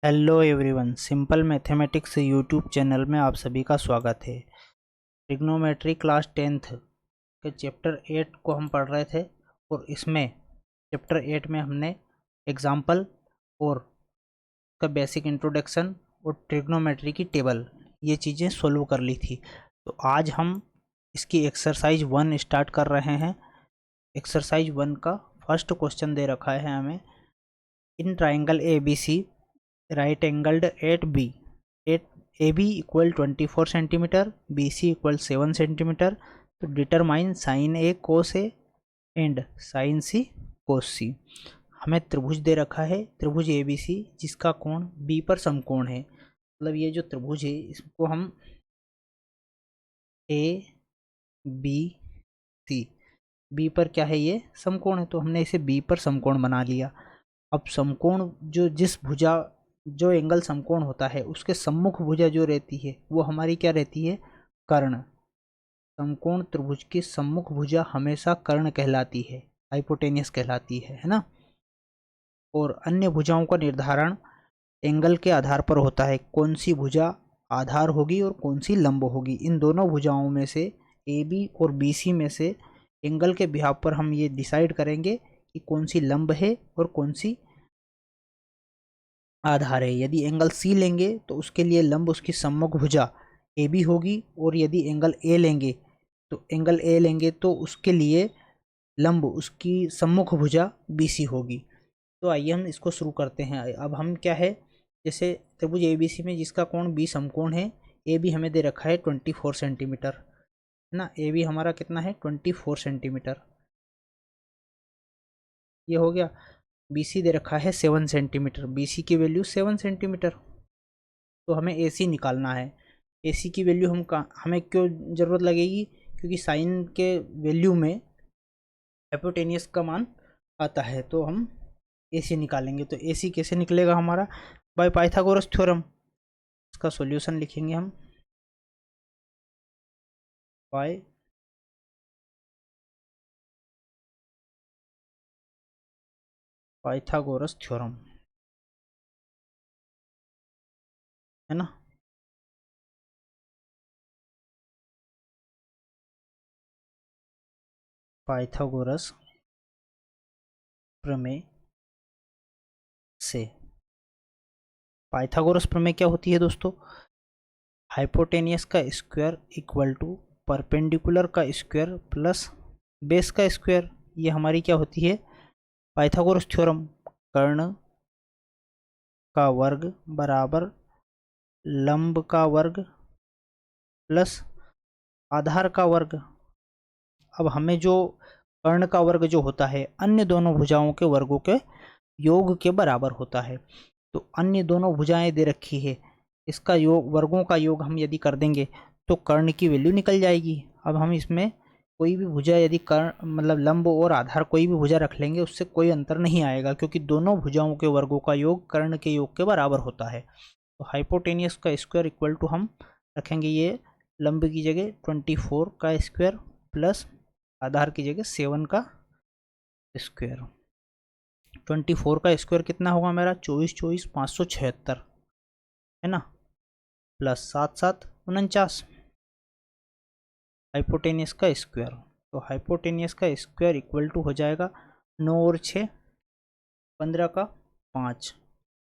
Hello everyone, simple mathematics YouTube channel में आप सभी का स्वागत है। ट्रिग्नोमेट्री क्लास 10th के चैप्टर 8 को हम पढ़ रहे थे और इसमें चैप्टर 8 में हमने एग्जाम्पल और का बेसिक इंट्रोडक्शन और ट्रिग्नोमेट्री की टेबल ये चीज़ें सोल्व कर ली थी। तो आज हम इसकी एक्सरसाइज 1 स्टार्ट कर रहे हैं। एक्सरसाइज 1 का फर्स्ट क्वेश्चन दे रखा है हमें, in triangle A B C right angled at B, at A B equal 24 centimetre, B C equal 7 centimetre. तो determine sine A cos A and sine C cos C. हमें त्रिभुज दे रखा है, त्रिभुज ए बी सी, जिसका कोण बी पर समकोण है। मतलब ये जो त्रिभुज है इसको हम ए बी सी, बी पर क्या है, ये समकोण है, तो हमने इसे बी पर समकोण बना लिया। अब समकोण जो जिस भुजा जो एंगल समकोण होता है उसके सम्मुख भुजा जो रहती है वो हमारी क्या रहती है, कर्ण। समकोण त्रिभुज की सम्मुख भुजा हमेशा कर्ण कहलाती है, हाइपोटेनियस कहलाती है ना। और अन्य भुजाओं का निर्धारण एंगल के आधार पर होता है, कौन सी भुजा आधार होगी और कौन सी लंब होगी। इन दोनों भुजाओं में से ए बी और बी सी में से एंगल के बिहाव पर हम ये डिसाइड करेंगे कि कौन सी लंब है और कौन सी आधार है। यदि एंगल सी लेंगे तो उसके लिए लंब उसकी सम्मुख भुजा ए बी होगी, और यदि एंगल ए लेंगे तो उसके लिए लंब उसकी सम्मुख भुजा बी सी होगी। तो आइए हम इसको शुरू करते हैं। अब हम क्या है, जैसे त्रिभुज ए बी सी में जिसका कोण बी समकोण है, ए बी हमें दे रखा है 24 सेंटीमीटर, है ना। ए बी हमारा कितना है, 24 सेंटीमीटर, ये हो गया। बी सी दे रखा है 7 सेंटीमीटर, बी सी की वैल्यू 7 सेंटीमीटर। तो हमें ए सी निकालना है। ए सी की वैल्यू हमें क्यों ज़रूरत लगेगी, क्योंकि साइन के वैल्यू में हाइपोटेनियस का मान आता है, तो हम ए सी निकालेंगे। तो ए सी कैसे निकलेगा हमारा, बाय पाइथागोरस थ्योरम। इसका सॉल्यूशन लिखेंगे हम बाय पाइथागोरस थ्योरम, है ना। पाइथागोरस प्रमेय से। पाइथागोरस प्रमेय क्या होती है दोस्तों, हाइपोटेनियस का स्क्वायर इक्वल टू परपेंडिकुलर का स्क्वायर प्लस बेस का स्क्वायर। ये हमारी क्या होती है, पाइथागोरस थ्योरम। कर्ण का वर्ग बराबर लंब का वर्ग प्लस आधार का वर्ग। अब हमें जो कर्ण का वर्ग जो होता है अन्य दोनों भुजाओं के वर्गों के योग के बराबर होता है। तो अन्य दोनों भुजाएं दे रखी है, इसका योग, वर्गों का योग हम यदि कर देंगे तो कर्ण की वैल्यू निकल जाएगी। अब हम इसमें कोई भी भुजा यदि कर्ण मतलब लंब और आधार कोई भी भुजा रख लेंगे उससे कोई अंतर नहीं आएगा, क्योंकि दोनों भुजाओं के वर्गों का योग कर्ण के योग के बराबर होता है। तो हाइपोटेनियस का स्क्वायर इक्वल टू हम रखेंगे ये लंब की जगह 24 का स्क्वायर प्लस आधार की जगह 7 का स्क्वायर। 24 का स्क्वायर कितना होगा मेरा, 24 576, है ना, प्लस 7 7 49 हाइपोटेनियस का स्क्वायर। तो हाइपोटेनियस का स्क्वायर इक्वल टू हो जाएगा 9 और 6 15 का 5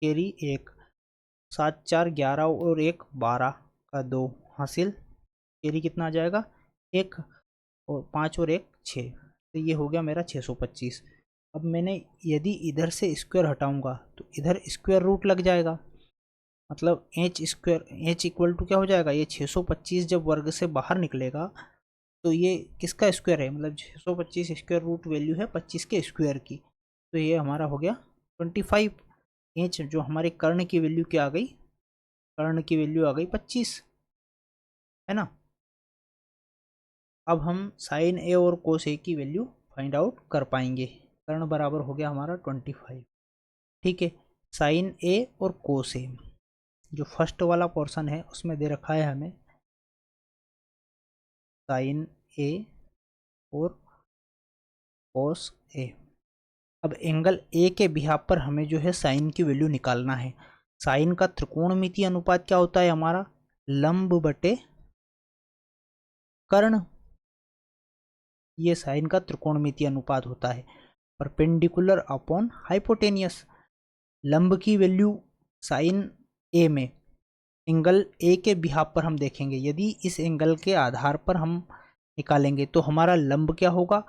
कैरी 1, 7 4 11 और 1 12 का 2 हासिल, कैरी कितना आ जाएगा 1, और 5 और 1 6। तो ये हो गया मेरा 625। अब मैंने यदि इधर से स्क्वायर हटाऊंगा तो इधर स्क्वायर रूट लग जाएगा, मतलब H square, H equal to क्या हो जाएगा, ये 625 जब वर्ग से बाहर निकलेगा तो ये किसका स्क्वायर है, मतलब 625 स्क्वायर रूट वैल्यू है 25 के स्क्वायर की। तो ये हमारा हो गया 25। एच जो हमारे कर्ण की वैल्यू क्या आ गई, कर्ण की वैल्यू आ गई 25, है ना। अब हम साइन ए और कोस ए की वैल्यू फाइंड आउट कर पाएंगे। कर्ण बराबर हो गया हमारा 25, ठीक है। साइन ए और कोस ए, जो फर्स्ट वाला पोर्शन है उसमें दे रखा है हमें साइन ए और कोस ए। अब एंगल ए के बिहाफ पर हमें जो है साइन की वैल्यू निकालना है। साइन का त्रिकोणमितीय अनुपात क्या होता है हमारा, लंब बटे कर्ण। ये साइन का त्रिकोणमितीय अनुपात होता है। परपेंडिकुलर अपॉन हाइपोटेनियस, लंब की वैल्यू साइन ए में एंगल ए के बिहाफ पर हम देखेंगे। यदि इस एंगल के आधार पर हम निकालेंगे तो हमारा लंब क्या होगा,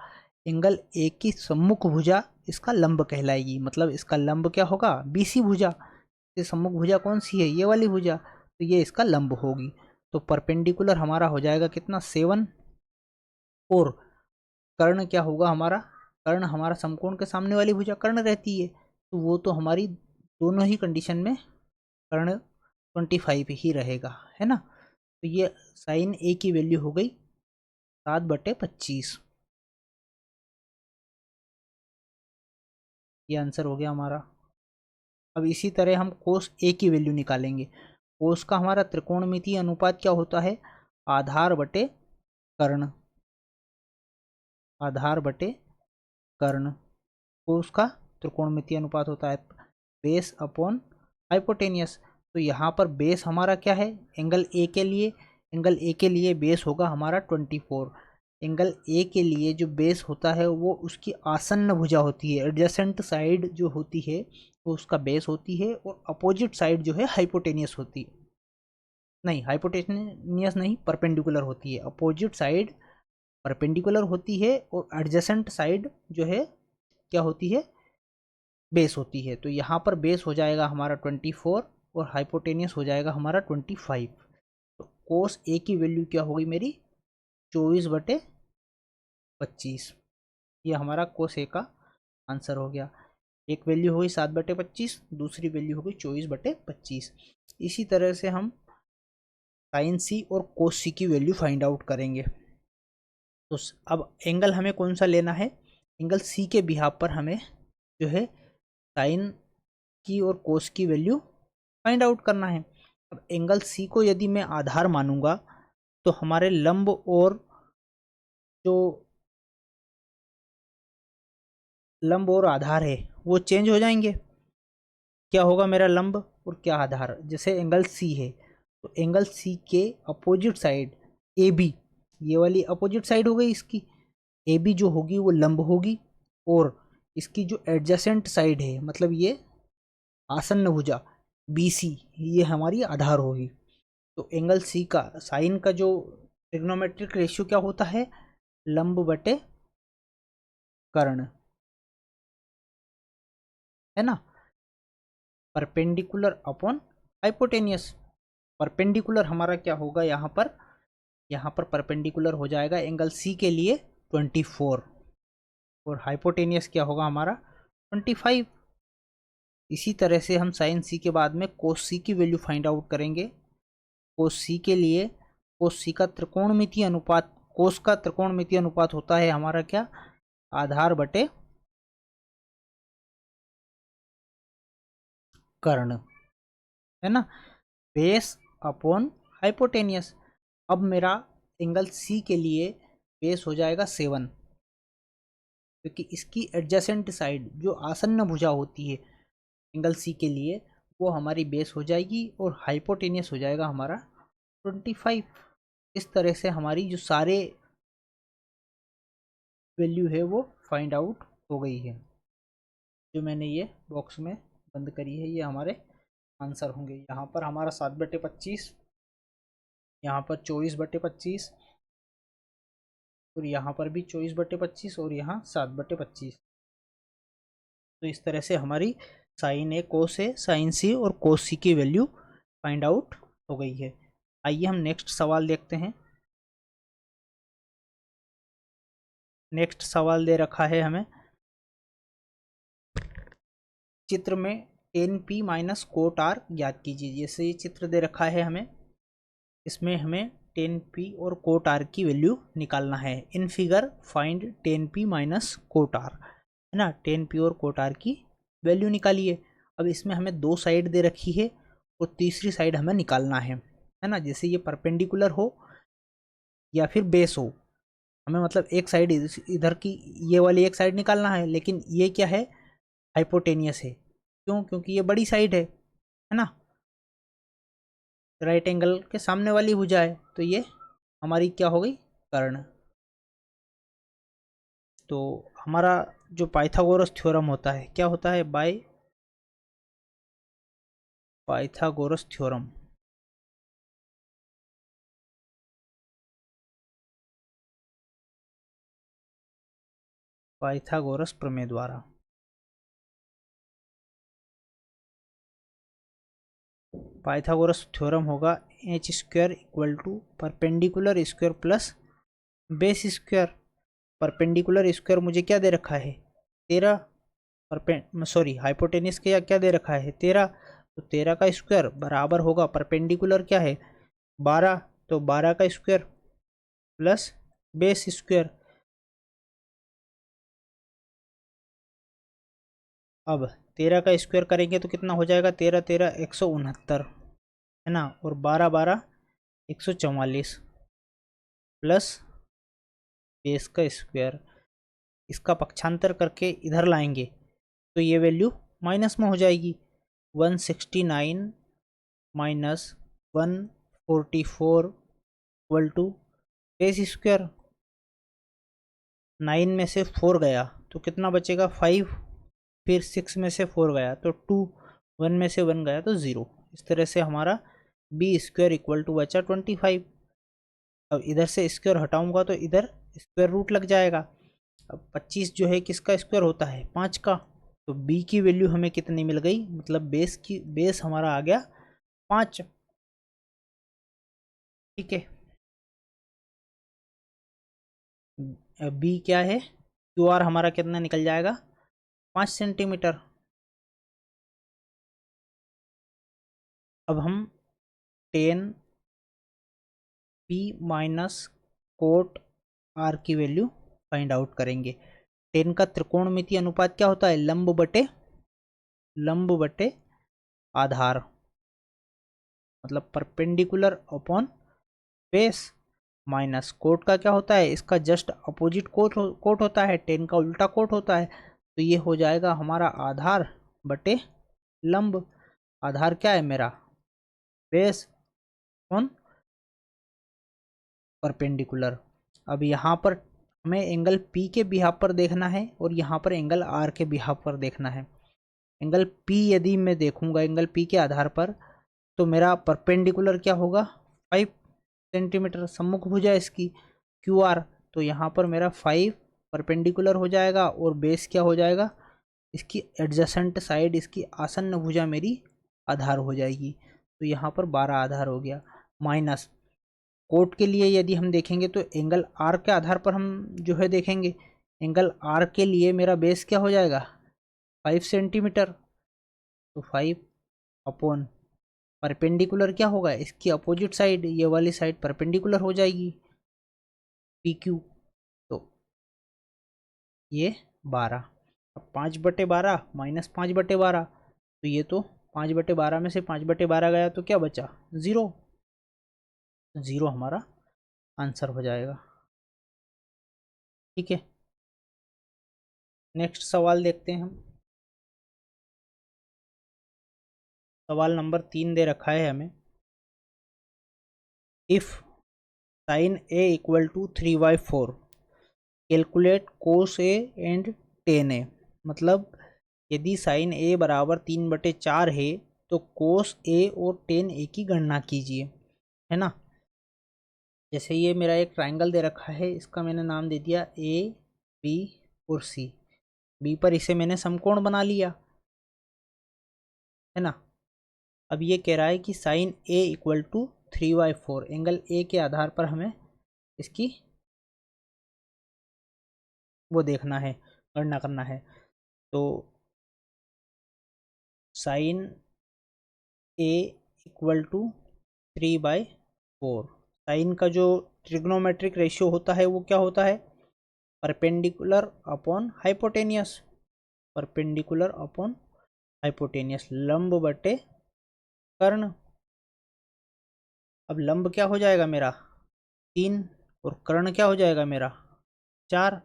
एंगल ए की सम्मुख भुजा इसका लंब कहलाएगी। मतलब इसका लंब क्या होगा, बीसी भुजा। ये सम्मुख भुजा कौन सी है, ये वाली भुजा, तो ये इसका लंब होगी। तो परपेंडिकुलर हमारा हो जाएगा कितना, 7। और कर्ण क्या होगा हमारा, कर्ण हमारा समकोण के सामने वाली भुजा कर्ण रहती है, तो वो तो हमारी दोनों ही कंडीशन में कर्ण 25 ही रहेगा, है ना। तो ये साइन ए की वैल्यू हो गई 7/25। ये आंसर हो गया हमारा। अब इसी तरह हम कोस ए की वैल्यू निकालेंगे। कोस का हमारा त्रिकोणमितीय अनुपात क्या होता है, आधार बटे कर्ण, आधार बटे कर्ण। कोस का त्रिकोणमितीय अनुपात होता है बेस अपॉन हाइपोटेनियस। तो यहाँ पर बेस हमारा क्या है, एंगल ए के लिए, एंगल ए के लिए बेस होगा हमारा 24। एंगल ए के लिए जो बेस होता है वो उसकी आसन्न भुजा होती है, एडजेसेंट साइड जो होती है वो उसका बेस होती है, और अपोजिट साइड जो है हाइपोटेनियस होती है, नहीं हाइपोटेनियस नहीं, परपेंडिकुलर होती है। अपोजिट साइड परपेंडिकुलर होती है और एडजेसेंट साइड जो है क्या होती है, बेस होती है। तो यहाँ पर बेस हो जाएगा हमारा 24 और हाइपोटेनियस हो जाएगा हमारा 25। तो कोस ए की वैल्यू क्या होगी मेरी, 24/25। ये हमारा कोस ए का आंसर हो गया। एक वैल्यू होगी 7/25, दूसरी वैल्यू होगी 24/25। इसी तरह से हम साइन सी और कोस सी की वैल्यू फाइंड आउट करेंगे। तो अब एंगल हमें कौन सा लेना है, एंगल सी के बिहाफ पर हमें जो है साइन की और कोस की वैल्यू फाइंड आउट करना है। अब एंगल सी को यदि मैं आधार मानूंगा तो हमारे लंब और जो लंब और आधार है वो चेंज हो जाएंगे। क्या होगा मेरा लंब और क्या आधार, जैसे एंगल सी है तो एंगल सी के अपोजिट साइड ए बी, ये वाली अपोजिट साइड हो गई इसकी, ए बी जो होगी वो लंब होगी, और इसकी जो एडजेसेंट साइड है मतलब ये आसन्न भुजा बी सी, ये हमारी आधार होगी। तो एंगल सी का साइन का जो ट्रिग्नोमेट्रिक रेशियो क्या होता है, लंब बटे कर्ण, है ना, परपेंडिकुलर अपॉन हाइपोटेनियस। परपेंडिकुलर हमारा क्या होगा यहाँ पर परपेंडिकुलर हो जाएगा एंगल सी के लिए 24 और हाइपोटेनियस क्या होगा हमारा 25। इसी तरह से हम साइन सी के बाद में कोस सी की वैल्यू फाइंड आउट करेंगे। कोस सी के लिए कोस सी का त्रिकोणमितीय अनुपात, कोस का त्रिकोणमितीय अनुपात होता है हमारा क्या, आधार बटे कर्ण, है ना, बेस अपॉन हाइपोटेनियस। अब मेरा एंगल सी के लिए बेस हो जाएगा 7, क्योंकि इसकी एडजेसेंट साइड जो आसन्न भुजा होती है एंगल सी के लिए वो हमारी बेस हो जाएगी, और हाइपोटेनियस हो जाएगा हमारा 25। इस तरह से हमारी जो सारे वैल्यू है वो फाइंड आउट हो गई है। जो मैंने ये बॉक्स में बंद करी है ये हमारे आंसर होंगे। यहाँ पर हमारा 7/25, यहाँ पर 24/25, और यहाँ पर भी 24/25, और यहाँ 7/25। तो इस तरह से हमारी sign A cos A, sign सी और कोस सी की वैल्यू फाइंड आउट हो गई है। आइए हम नेक्स्ट सवाल देखते हैं। नेक्स्ट सवाल दे रखा है हमें, चित्र में tan p minus cot r ज्ञात कीजिए। जैसे ये चित्र दे रखा है हमें, इसमें हमें tan p और कोट r की वैल्यू निकालना है। In figure find tan p minus cot r, है ना, tan p और कोट r की वैल्यू निकालिए। अब इसमें हमें दो साइड दे रखी है और तीसरी साइड हमें निकालना है ना। जैसे ये परपेंडिकुलर हो या फिर बेस हो, हमें मतलब एक साइड इधर की ये वाली एक साइड निकालना है, लेकिन ये क्या है, हाइपोटेनियस है। क्यों, क्योंकि ये बड़ी साइड है, है ना, राइट एंगल के सामने वाली भुजा है, तो ये हमारी क्या हो गई, कर्ण। तो हमारा जो पाइथागोरस थ्योरम होता है क्या होता है, बाय पाइथागोरस थ्योरम। पाइथागोरस प्रमेय द्वारा। पाइथागोरस थ्योरम होगा H square equal to perpendicular square plus base square. Perpendicular square मुझे क्या दे रखा है, 13, सॉरी हाइपोटेनियस क्या क्या दे रखा है, 13। तो 13 का स्क्वायर बराबर होगा, परपेंडिकुलर क्या है 12, तो 12 का स्क्वायर प्लस बेस स्क्वायर। अब 13 का स्क्वायर करेंगे तो कितना हो जाएगा, 13 13 169, है ना, और 12 12 144 प्लस बेस का स्क्वायर। इसका पक्षांतर करके इधर लाएंगे तो ये वैल्यू माइनस में हो जाएगी, 169 minus 144 equal to base square. 9 में से 4 गया तो कितना बचेगा, 5, फिर 6 में से 4 गया तो 2, 1 में से 1 गया तो 0। इस तरह से हमारा बी स्क्वायर इक्वल टू बचा 25। अब इधर से स्क्वायर हटाऊंगा तो इधर स्क्वायर रूट लग जाएगा। अब 25 जो है किसका स्क्वायर होता है, 5 का। तो b की वैल्यू हमें कितनी मिल गई, मतलब बेस हमारा आ गया 5। ठीक है, b क्या है, क्यू आर हमारा कितना निकल जाएगा, 5 सेंटीमीटर। अब हम 10 p माइनस कोट r की वैल्यू फाइंड आउट करेंगे। 10 का त्रिकोणमितीय अनुपात क्या होता है, लंब बटे आधार, मतलब perpendicular upon base, minus cot का क्या होता है, इसका जस्ट अपोजिट कोट होता है, 10 का उल्टा कोट होता है। तो ये हो जाएगा हमारा आधार बटे लंब। आधार क्या है मेरा, बेस ऑन परपेंडिकुलर। अब यहाँ पर हमें एंगल P के बिहाफ पर देखना है और यहाँ पर एंगल R के बिहाफ पर देखना है। एंगल P यदि मैं देखूंगा एंगल P के आधार पर, तो मेरा परपेंडिकुलर क्या होगा, 5 सेंटीमीटर, सम्मुख भुजा इसकी QR। तो यहाँ पर मेरा 5 परपेंडिकुलर हो जाएगा और बेस क्या हो जाएगा, इसकी एडजेसेंट साइड, इसकी आसन्न भुजा मेरी आधार हो जाएगी। तो यहाँ पर 12 आधार हो गया। माइनस कोट के लिए यदि हम देखेंगे तो एंगल आर के आधार पर हम जो है देखेंगे, एंगल आर के लिए मेरा बेस क्या हो जाएगा, 5 सेंटीमीटर। तो 5 अपॉन परपेंडिकुलर क्या होगा, इसकी अपोजिट साइड, ये वाली साइड परपेंडिकुलर हो जाएगी, पी क्यू। तो ये 12। अब 5/12 माइनस 5/12, तो ये तो 5/12 में से 5/12 गया तो क्या बचा, 0। 0 हमारा आंसर हो जाएगा। ठीक है, नेक्स्ट सवाल देखते हैं हम। सवाल नंबर 3 दे रखा है हमें, if sine A equal to 3/4 calculate cos A and tan A. मतलब यदि साइन ए बराबर 3/4 है तो कोस ए और टेन ए की गणना कीजिए, है ना। जैसे ये मेरा एक ट्राइंगल दे रखा है, इसका मैंने नाम दे दिया ए बी और सी। बी पर इसे मैंने समकोण बना लिया, है ना। अब ये कह रहा है कि sine A equal to 3/4, angle A के आधार पर हमें इसकी वो देखना है, गणना करना है। तो sine A equal to 3/4, sine का जो ट्रिग्नोमेट्रिक रेशियो होता है वो क्या होता है, perpendicular upon hypotenuse, perpendicular upon hypotenuse, लंब बटे कर्ण। अब लंब क्या हो जाएगा मेरा, 3, और कर्ण क्या हो जाएगा मेरा, 4।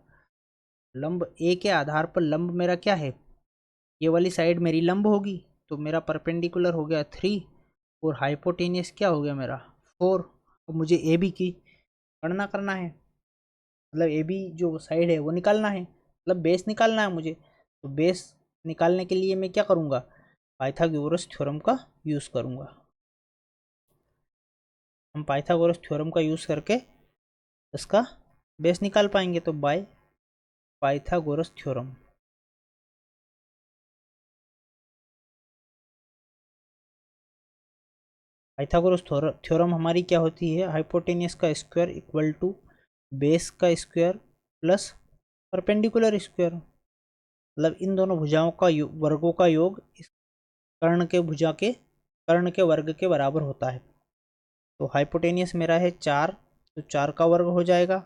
लंब ए के आधार पर लंब मेरा क्या है, ये वाली साइड मेरी लंब होगी, तो मेरा परपेंडिकुलर हो गया 3 और हाइपोटेनियस क्या हो गया मेरा 4। अब मुझे ए बी की गणना करना है, मतलब ए बी जो साइड है वो निकालना है, मतलब बेस निकालना है मुझे। तो बेस निकालने के लिए मैं क्या करूँगा, पाइथागोरस थ्योरम का यूज़ करूँगा। हम पाइथागोरस थ्योरम का यूज़ करके इसका बेस निकाल पाएंगे। तो by Pythagoras theorem, Pythagoras theorem हमारी क्या होती है, हाइपोटेनियस का स्क्वायर इक्वल टू बेस का स्क्वायर प्लस परपेंडिकुलर स्क्वायर, मतलब इन दोनों भुजाओं का वर्गों का योग इस कर्ण के वर्ग के बराबर होता है। तो हाइपोटेनियस मेरा है 4, तो 4 का वर्ग हो जाएगा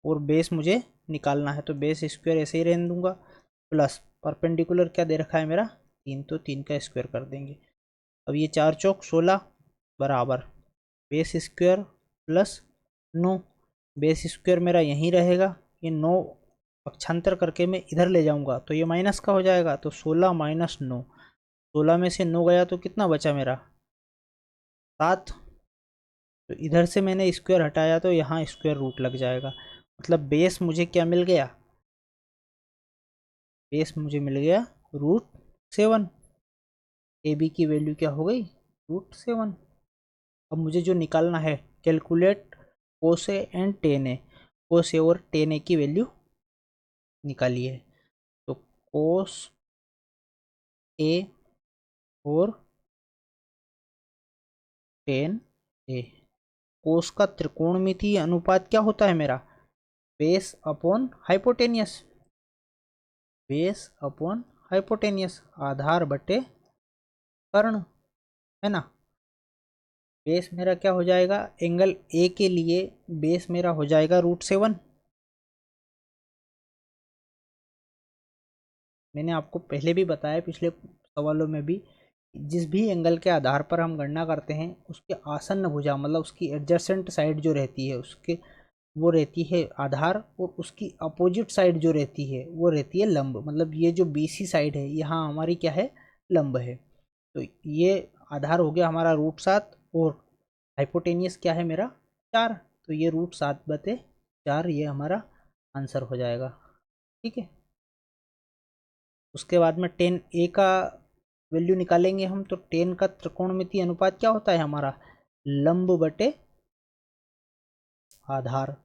और बेस मुझे निकालना है, तो बेस स्क्वायर ऐसे ही रहने दूंगा, प्लस परपेंडिकुलर क्या दे रखा है मेरा 3, तो 3 का स्क्वायर कर देंगे। अब ये 4 चौक 16 बराबर base square plus 9, base square मेरा यहीं रहेगा, ये 9 पक्षांतर करके मैं इधर ले जाऊंगा तो ये माइनस का हो जाएगा, तो 16 माइनस 9, 16 में से 9 गया तो कितना बचा मेरा 7। तो इधर से मैंने स्क्वायर हटाया तो यहाँ स्क्वायर रूट लग जाएगा, मतलब बेस मुझे क्या मिल गया, बेस मुझे मिल गया √7। ए बी की वैल्यू क्या हो गई √7। अब मुझे जो निकालना है, calculate cos A and tan A, cos A और टेन ए की वैल्यू निकालिए। तो कोस ए और टेन ए, कोस का त्रिकोणमितीय अनुपात क्या होता है मेरा, base upon hypotenuse, base upon hypotenuse, आधार बटे कर्ण, है ना। बेस मेरा क्या हो जाएगा, एंगल ए के लिए बेस मेरा हो जाएगा √7। मैंने आपको पहले भी बताया पिछले सवालों में भी, जिस भी एंगल के आधार पर हम गणना करते हैं उसके आसन्न भुजा, मतलब उसकी एडजेसेंट साइड जो रहती है उसके, वो रहती है आधार, और उसकी अपोजिट साइड जो रहती है वो रहती है लंब, मतलब ये जो बीसी साइड है यहाँ हमारी क्या है लंब है। तो ये आधार हो गया हमारा √7 और हाइपोटेनियस क्या है मेरा 4, तो ये √7/4 ये हमारा आंसर हो जाएगा। ठीक है, उसके बाद में 10a का वैल्यू निकालेंगे हम, तो 10 का त्रिकोणमितीय अनुपात क्या होता है हमारा, लंब बटे आधार,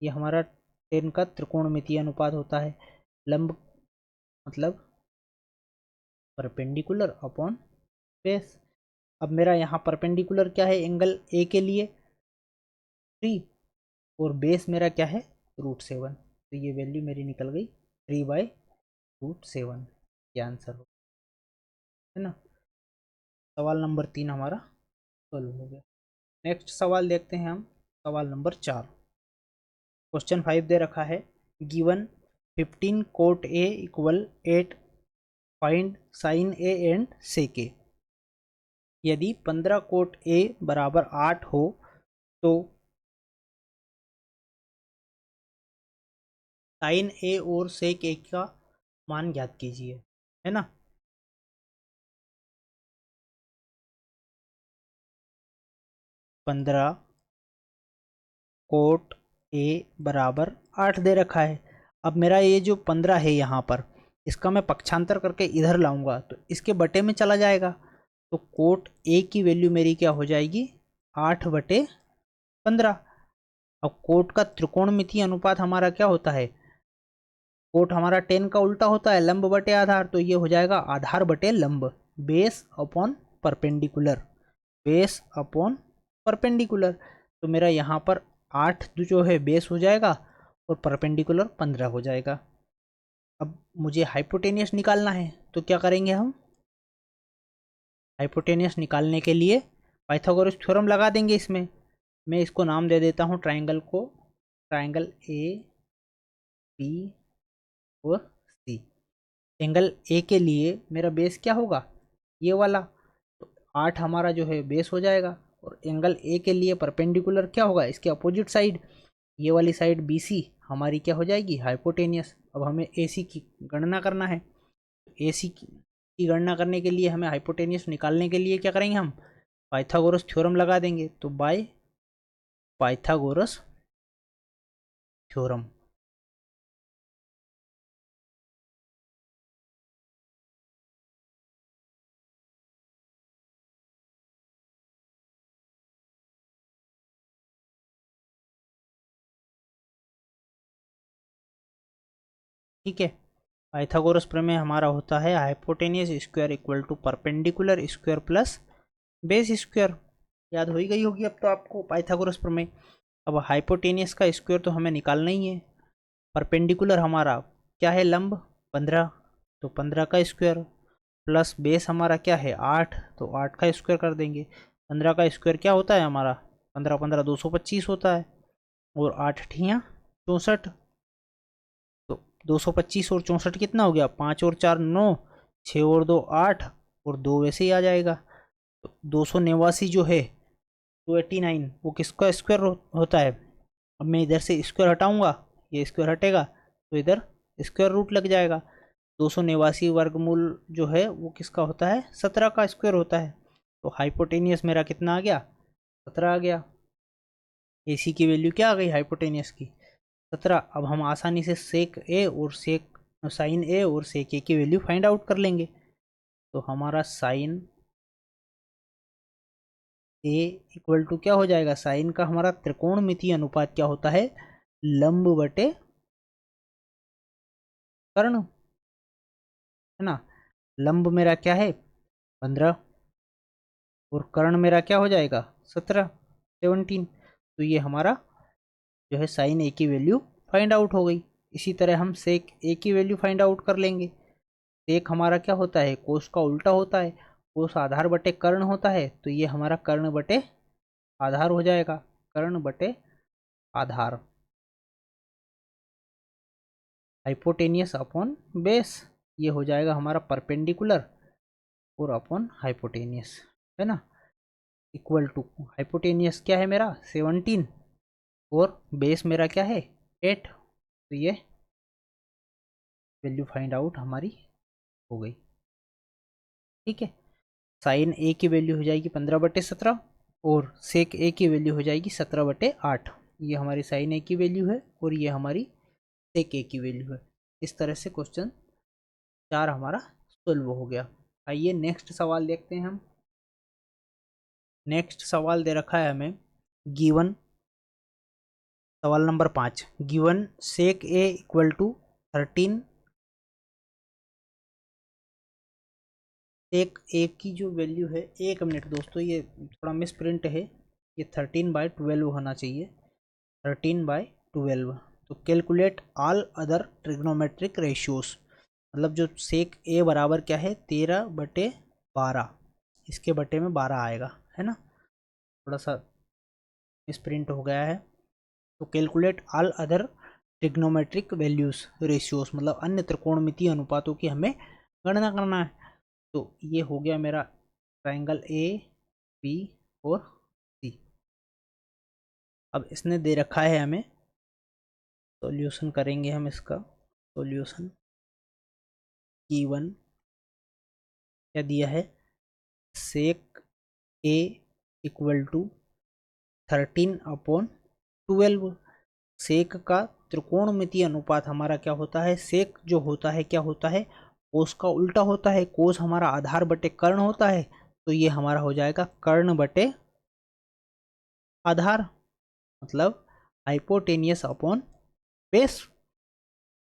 ये हमारा 10 का त्रिकोणमितीय अनुपात होता है। लंब मतलब परपेंडिकुलर अपॉन बेस। अब मेरा यहाँ परपेंडिकुलर क्या है एंगल ए के लिए 3, और बेस मेरा क्या है √7, तो ये वैल्यू मेरी निकल गई 3/√7, ये आंसर हो, है ना। सवाल नंबर 3 हमारा सोल्व हो गया। नेक्स्ट सवाल देखते हैं हम, सवाल नंबर 4। क्वेश्चन 5 दे रखा है, given 15 cot A equal 8, find sine A and sec A. यदि 15 कोट ए बराबर 8 हो तो साइन ए और सेक ए का मान ज्ञात कीजिए, है ना। पंद्रह कोट ए बराबर 8 दे रखा है। अब मेरा ये जो 15 है यहाँ पर, इसका मैं पक्षांतर करके इधर लाऊंगा तो इसके बटे में चला जाएगा, तो कोट ए की वैल्यू मेरी क्या हो जाएगी 8/15। अब कोट का त्रिकोणमितीय अनुपात हमारा क्या होता है, कोट हमारा 10 का उल्टा होता है लंब बटे आधार, तो ये हो जाएगा आधार बटे लंब, base upon perpendicular, base upon perpendicular. तो मेरा यहाँ पर 8 जो है बेस हो जाएगा और परपेंडिकुलर 15 हो जाएगा। अब मुझे हाइपोटेनियस निकालना है, तो क्या करेंगे हम, हाइपोटेनियस निकालने के लिए पाइथागोरस थ्योरम लगा देंगे इसमें। मैं इसको नाम दे देता हूँ ट्राइंगल को, ट्राइंगल ए बी और सी। एंगल ए के लिए मेरा बेस क्या होगा ये वाला, तो 8 हमारा जो है बेस हो जाएगा, और एंगल ए के लिए परपेंडिकुलर क्या होगा इसके अपोजिट साइड, ये वाली साइड बी सी हमारी क्या हो जाएगी हाइपोटेनियस। अब हमें ए सी की गणना करना है, ए सी की की गणना करने के लिए हमें हाइपोटेनियस निकालने के लिए क्या करेंगे, हम पाइथागोरस थ्योरम लगा देंगे। तो बाय पाइथागोरस थ्योरम। ठीक है, पाइथागोरस प्रमेय हमारा होता है hypotenuse square equal to perpendicular square plus base square. याद हो ही गई होगी अब तो आपको पाइथागोरस प्रमेय। अब हाइपोटेनियस का स्क्वायर तो हमें निकालना ही है। परपेंडिकुलर हमारा क्या है, लंब 15, तो 15 का स्क्वायर प्लस बेस हमारा क्या है 8, तो 8 का स्क्वायर कर देंगे। 15 का स्क्वायर क्या होता है हमारा, 15 15 225 होता है, और 8 ठियाँ 64, तो 225 और 64 कितना हो गया, 5 और 4 9, 6 और 2 8, और 2 वैसे ही आ जाएगा। तो 289 जो है 289 वो किसका स्क्वायर होता है। अब मैं इधर से स्क्वायर हटाऊंगा, ये स्क्वायर हटेगा, तो इधर स्क्वायर रूट लग जाएगा। 289 वर्गमूल जो है वो किसका होता है, 17 का स्क्वायर होता है। तो हाइपोटेनियस मेरा कितना आ गया, 17 आ गया। AC की वैल्यू क्या आ गई हाइपोटेनियस की, 17। अब हम आसानी से सेक ए और सेक साइन ए और सेक ए की वैल्यू फाइंड आउट कर लेंगे। तो हमारा साइन ए इक्वल टू क्या हो जाएगा, साइन का हमारा त्रिकोणमितीय अनुपात क्या होता है, लंब बटे कर्ण, है ना। लंब मेरा क्या है 15, और कर्ण मेरा क्या हो जाएगा 17 17। तो ये हमारा जो है साइन ए की वैल्यू फाइंड आउट हो गई। इसी तरह हम सेक ए की वैल्यू फाइंड आउट कर लेंगे। सेक हमारा क्या होता है, कोस का उल्टा होता है, कोस आधार बटे कर्ण होता है, तो ये हमारा कर्ण बटे आधार हो जाएगा, कर्ण बटे आधार, हाइपोटेनियस अपॉन बेस। ये हो जाएगा हमारा परपेंडिकुलर और अपॉन हाइपोटेनियस, है ना। इक्वल टू हाइपोटेनियस क्या है मेरा 17, और बेस मेरा क्या है 8। तो ये वैल्यू फाइंड आउट हमारी हो गई। ठीक है, साइन ए की वैल्यू हो जाएगी 15/17, और सेक ए की वैल्यू हो जाएगी 17/8। ये हमारी साइन ए की वैल्यू है, और ये हमारी सेक ए की वैल्यू है। इस तरह से क्वेश्चन 4 हमारा सोल्व हो गया। आइए नेक्स्ट सवाल देखते हैं हम। नेक्स्ट सवाल दे रखा है हमें, गिवन सवाल नंबर 5, given sec A equal to 13, एक की जो वैल्यू है, 1 मिनट दोस्तों ये थोड़ा मिस प्रिंट है, ये 13/12 होना चाहिए, 13/12। तो calculate all other trigonometric ratios, मतलब जो सेक ए बराबर क्या है 13/12, इसके बटे में 12 आएगा, है ना। थोड़ा सा मिस प्रिंट हो गया है। तो calculate all other trigonometric values ratios, मतलब अन्य त्रिकोणमितीय अनुपातों की हमें गणना करना है। तो ये हो गया मेरा ट्रायंगल ए बी और सी। अब इसने दे रखा है हमें, सॉल्यूशन करेंगे हम इसका। सॉल्यूशन गिवन क्या दिया है, सेक ए इक्वल टू 13/12। सेक का त्रिकोणमितीय अनुपात हमारा क्या होता है, सेक जो होता है क्या होता है, कोस का उल्टा होता है, कोस हमारा आधार बटे कर्ण होता है, तो ये हमारा हो जाएगा कर्ण बटे आधार, मतलब हाइपोटेनियस अपॉन बेस।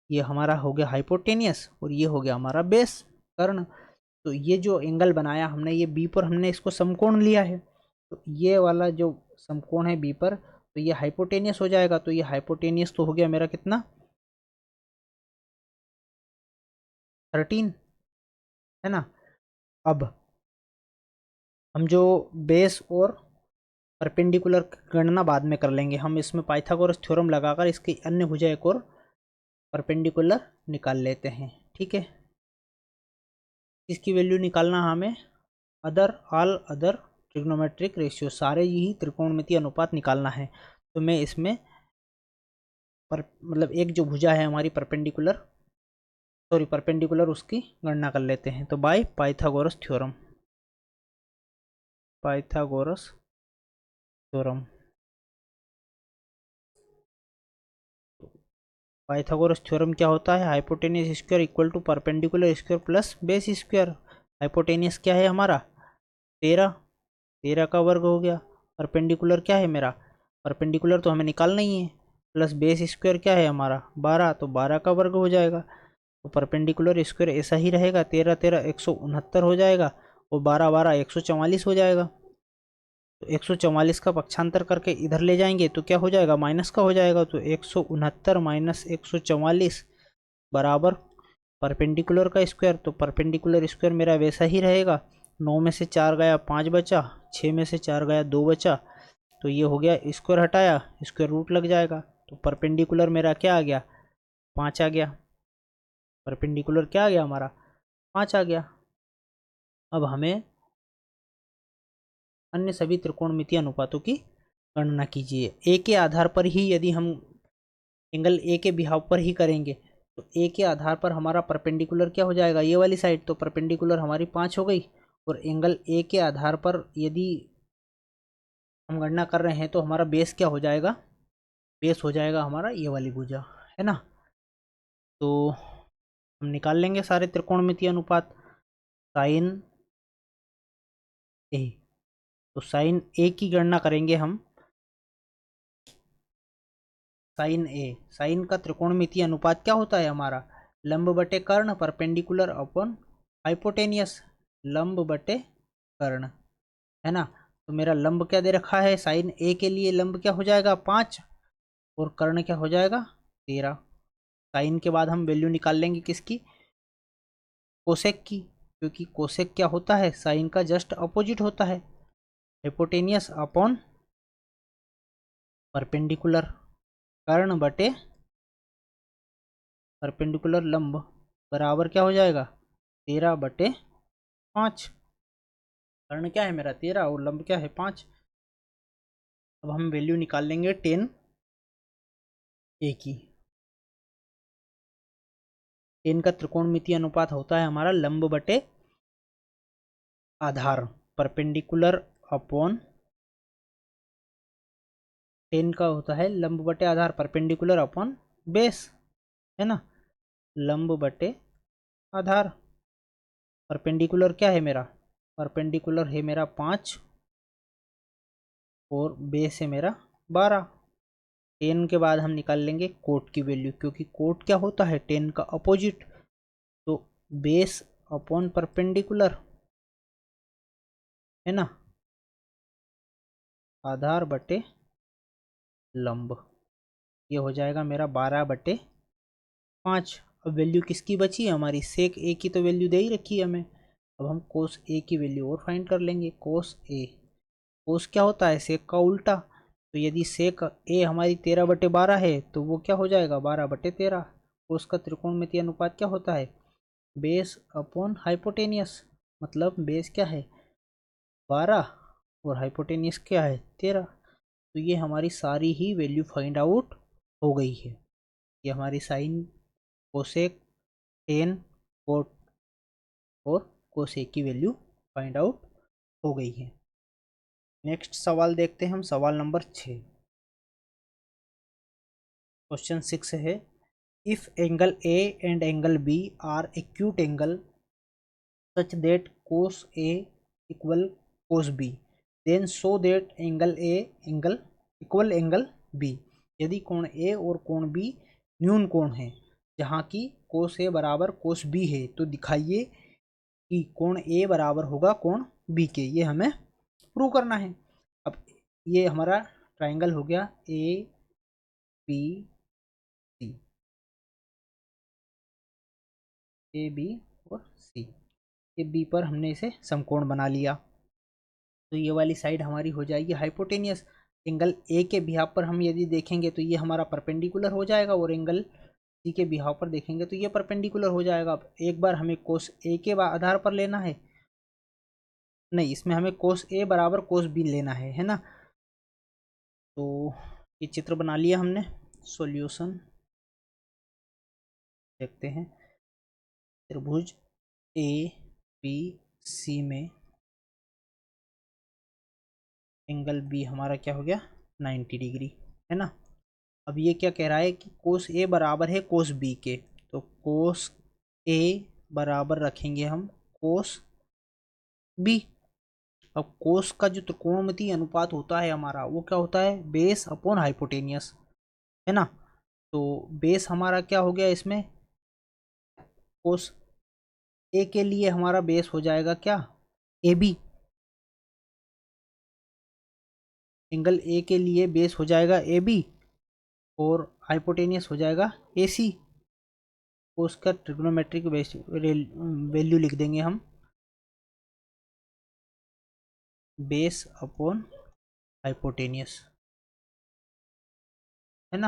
ये हमारा हो गया हाइपोटेनियस, और ये हो गया हमारा बेस कर्ण। तो ये जो एंगल बनाया हमने, ये बी पर हमने इसको समकोण लिया है, तो ये वाला जो समकोण है बी पर, तो ये हाइपोटेनियस हो जाएगा। तो ये हाइपोटेनियस तो हो गया मेरा कितना 13, है ना। अब हम जो बेस और परपेंडिकुलर गणना बाद में कर लेंगे, हम इसमें पाइथागोरस थ्योरम लगाकर इसकी अन्य भुजा एक और परपेंडिकुलर निकाल लेते हैं। ठीक है, इसकी वैल्यू निकालना हमें other all other trigonometric ratio, सारे ही त्रिकोणमितीय अनुपात निकालना है। तो मैं इसमें मतलब एक जो भुजा है हमारी परपेंडिकुलर, सॉरी परपेंडिकुलर उसकी गणना कर लेते हैं। तो by Pythagoras theorem, Pythagoras theorem, Pythagoras theorem क्या होता है? Hypotenuse square equal to perpendicular square plus base square. Hypotenuse क्या है हमारा? 13, 13 का वर्ग हो गया। परपेंडिकुलर क्या है मेरा? परपेंडिकुलर तो हमें निकालना ही है। प्लस बेस स्क्वायर क्या है हमारा? 12, तो 12 का वर्ग हो जाएगा। तो परपेंडिकुलर स्क्वायर ऐसा ही रहेगा, 13 13 169 हो जाएगा, और 12 12 144 हो जाएगा। तो 144 का पक्षांतर करके इधर ले जाएंगे तो क्या हो जाएगा? माइनस का हो जाएगा। तो 169 माइनस 144 बराबर परपेंडिकुलर का स्क्वायर। तो परपेंडिकुलर स्क्वायर मेरा वैसा ही रहेगा, 9 में से 4 गया 5 बचा, 6 में से 4 गया 2 बचा। तो ये हो गया, स्क्वायर हटाया स्क्वायर रूट लग जाएगा। तो परपेंडिकुलर मेरा क्या आ गया? 5 आ गया। परपेंडिकुलर क्या आ गया हमारा? 5 आ गया। अब हमें अन्य सभी त्रिकोणमितीय अनुपातों की गणना कीजिए। ए के आधार पर ही, यदि हम एंगल ए के बिहाव पर ही करेंगे तो ए के आधार पर हमारा परपेंडिकुलर क्या हो जाएगा? ये वाली साइड। तो परपेंडिकुलर हमारी 5 हो गई, और एंगल ए के आधार पर यदि हम गणना कर रहे हैं तो हमारा बेस क्या हो जाएगा? बेस हो जाएगा हमारा ये वाली भुजा, है ना। तो हम निकाल लेंगे सारे त्रिकोणमितीय अनुपात। साइन ए, तो साइन ए की गणना करेंगे हम। साइन ए, साइन का त्रिकोणमितीय अनुपात क्या होता है हमारा? लंब बटे कर्ण, परपेंडिकुलर अपॉन हाइपोटेनियस। लंब बटे कर्ण, है ना। तो मेरा लंब क्या दे रखा है? साइन ए के लिए लंब क्या हो जाएगा? 5, और कर्ण क्या हो जाएगा? 13। साइन के बाद हम वैल्यू निकाल लेंगे किसकी? कोसेक की, क्योंकि कोसेक क्या होता है? साइन का जस्ट अपोजिट होता है। हाइपोटेनियस अपॉन परपेंडिकुलर, कर्ण बटे परपेंडिकुलर लंब बराबर क्या हो जाएगा? 13/5। कर्ण क्या है मेरा? 13, और लंब क्या है? 5। अब हम वैल्यू निकाल लेंगे 10 ए की। 10 का त्रिकोणमितीय अनुपात होता है हमारा लंब बटे आधार, परपेंडिकुलर अपॉन 10 का होता है लंब बटे आधार, परपेंडिकुलर अपॉन बेस, है ना। लंब बटे आधार, परपेंडिकुलर क्या है मेरा? परपेंडिकुलर है मेरा 5, और बेस है मेरा 12। 10 के बाद हम निकाल लेंगे कोट की वैल्यू, क्योंकि कोट क्या होता है? 10 का अपोजिट। तो बेस अपॉन परपेंडिकुलर, है ना, आधार बटे लंब, ये हो जाएगा मेरा 12/5। अब वैल्यू किसकी बची है हमारी? सेक ए की तो वैल्यू दे ही रखी है हमें। अब हम कोस ए की वैल्यू और फाइंड कर लेंगे। कोस ए, कोस क्या होता है? सेक का उल्टा। तो यदि सेक ए हमारी 13/12 है तो वो क्या हो जाएगा? 12/13। कोस का त्रिकोणमितीय अनुपात क्या होता है? बेस अपॉन हाइपोटेनियस, मतलब बेस क्या है? 12, और हाइपोटेनियस क्या है? 13। तो ये हमारी सारी ही वैल्यू फाइंड आउट हो गई है। ये हमारी साइन, कोसेक, टेन, कोट और कोसेक की वैल्यू फाइंड आउट हो गई है। नेक्स्ट सवाल देखते हैं हम, सवाल नंबर 6। क्वेश्चन 6 है, if angle A and angle B are acute angle such that cos A equal cos B, then show that angle A angle equal angle B। यदि कोण A और कोण B न्यून कोण है, जहाँ की cos A बराबर cos B है, तो दिखाइए कि कोण A बराबर होगा कोण B के। ये हमें प्रूव करना है। अब ये हमारा ट्राइंगल हो गया ए बी सी, ए बी और सी। ये बी पर हमने इसे समकोण बना लिया, तो ये वाली साइड हमारी हो जाएगी हाइपोटेनियस। एंगल ए के बिहाव पर हम यदि देखेंगे तो ये हमारा परपेंडिकुलर हो जाएगा, और एंगल सी के बिहाव पर देखेंगे तो ये परपेंडिकुलर हो जाएगा। अब एक बार हमें कोस ए के आधार पर लेना है, नहीं, इसमें हमें कोस ए बराबर कोस बी लेना है ना। तो ये चित्र बना लिया हमने। सॉल्यूशन देखते हैं। त्रिभुज ए बी सी में एंगल बी हमारा क्या हो गया 90 डिग्री, है ना। अब ये क्या कह रहा है कि कोस ए बराबर है कोस बी के, तो कोस ए बराबर रखेंगे हम कोस बी। अब कोस का जो त्रिकोणमितीय अनुपात होता है हमारा वो क्या होता है, बेस अपॉन हाइपोटेनियस, है ना। तो बेस हमारा क्या हो गया इसमें, कोस ए के लिए हमारा बेस हो जाएगा क्या, ए बी। एंगल ए के लिए बेस हो जाएगा ए बी और हाइपोटेनियस हो जाएगा ए सी। कोस का ट्रिग्नोमेट्रिक वैल्यू लिख देंगे हम, बेस अपॉन हाइपोटेनियस, है ना,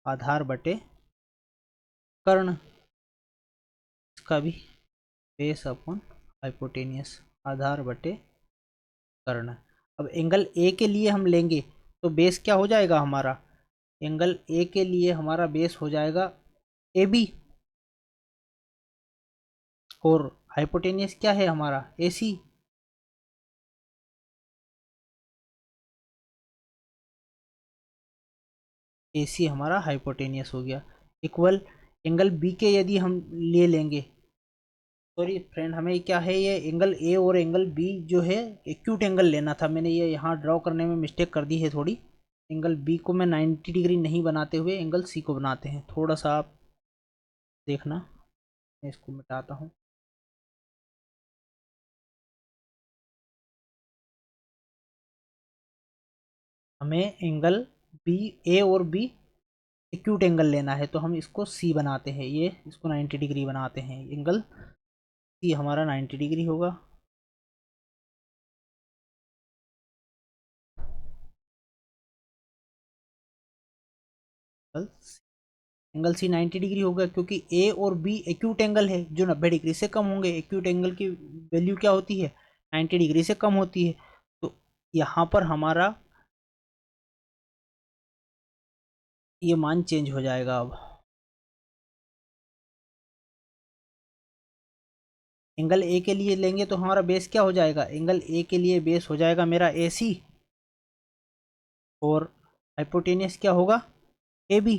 आधार बटे कर्ण। इसका भी बेस अपॉन हाइपोटेनियस, आधार बटे कर्ण। अब एंगल ए के लिए हम लेंगे तो बेस क्या हो जाएगा हमारा, एंगल ए के लिए हमारा बेस हो जाएगा ए बी और हाइपोटेनियस क्या है हमारा ए सी। ए सी हमारा हाइपोटेनियस हो गया, इक्वल एंगल बी के यदि हम ले लेंगे, सॉरी फ्रेंड हमें क्या है ये एंगल ए और एंगल बी जो है एक्यूट एंगल लेना था, मैंने ये यहाँ ड्रॉ करने में मिस्टेक कर दी है थोड़ी। एंगल बी को मैं 90 डिग्री नहीं बनाते हुए एंगल सी को बनाते हैं, थोड़ा सा आप देखना, मैं इसको मिटाता हूँ। हमें एंगल बी, ए और बी एक्यूट एंगल लेना है तो हम इसको सी बनाते हैं, ये इसको 90 डिग्री बनाते हैं, एंगल सी हमारा 90 डिग्री होगा। एंगल सी 90 डिग्री होगा क्योंकि ए और बी एक्यूट एंगल है जो 90 डिग्री से कम होंगे। एक्यूट एंगल की वैल्यू क्या होती है, 90 डिग्री से कम होती है। तो यहाँ पर हमारा ये मान चेंज हो जाएगा। अब एंगल ए के लिए लेंगे तो हमारा बेस क्या हो जाएगा, एंगल ए के लिए बेस हो जाएगा मेरा ए सी और हाइपोटेनियस क्या होगा ए बी।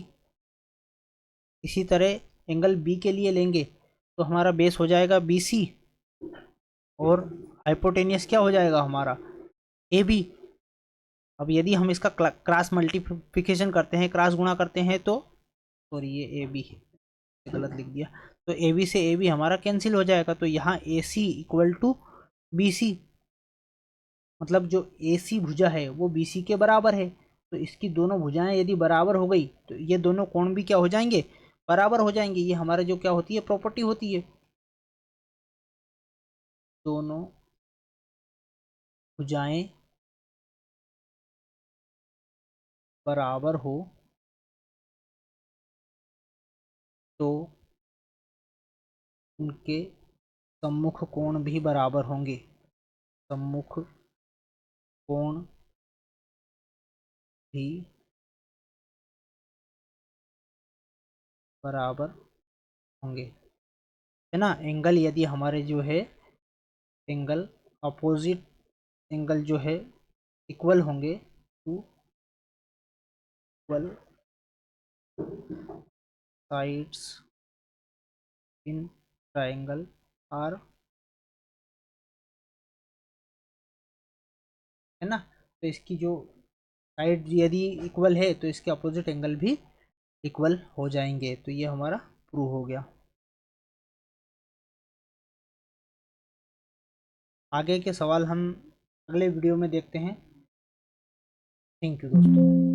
इसी तरह एंगल बी के लिए लेंगे तो हमारा बेस हो जाएगा बी सी और हाइपोटेनियस क्या हो जाएगा हमारा ए बी। अब यदि हम इसका क्रॉस मल्टीप्लिकेशन करते हैं, क्रॉस गुणा करते हैं तो, सॉरी ये ए बी गलत लिख दिया, तो ए बी से ए बी हमारा कैंसिल हो जाएगा। तो यहाँ ए सी इक्वल टू बी सी, मतलब जो ए सी भुजा है वो बी सी के बराबर है। तो इसकी दोनों भुजाएं यदि बराबर हो गई तो ये दोनों कोण भी क्या हो जाएंगे, बराबर हो जाएंगे। ये हमारा जो क्या होती है प्रॉपर्टी होती है, दोनों भुजाएं बराबर हो तो उनके सम्मुख कोण भी बराबर होंगे, सम्मुख कोण भी बराबर होंगे, है ना। एंगल यदि हमारे जो है एंगल अपोजिट एंगल जो है इक्वल होंगे to equal sides in triangle are, है ना। तो इसकी जो साइड यदि इक्वल है तो इसके अपोजिट एंगल भी इक्वल हो जाएंगे। तो ये हमारा प्रूव हो गया। आगे के सवाल हम अगले वीडियो में देखते हैं। थैंक यू दोस्तों।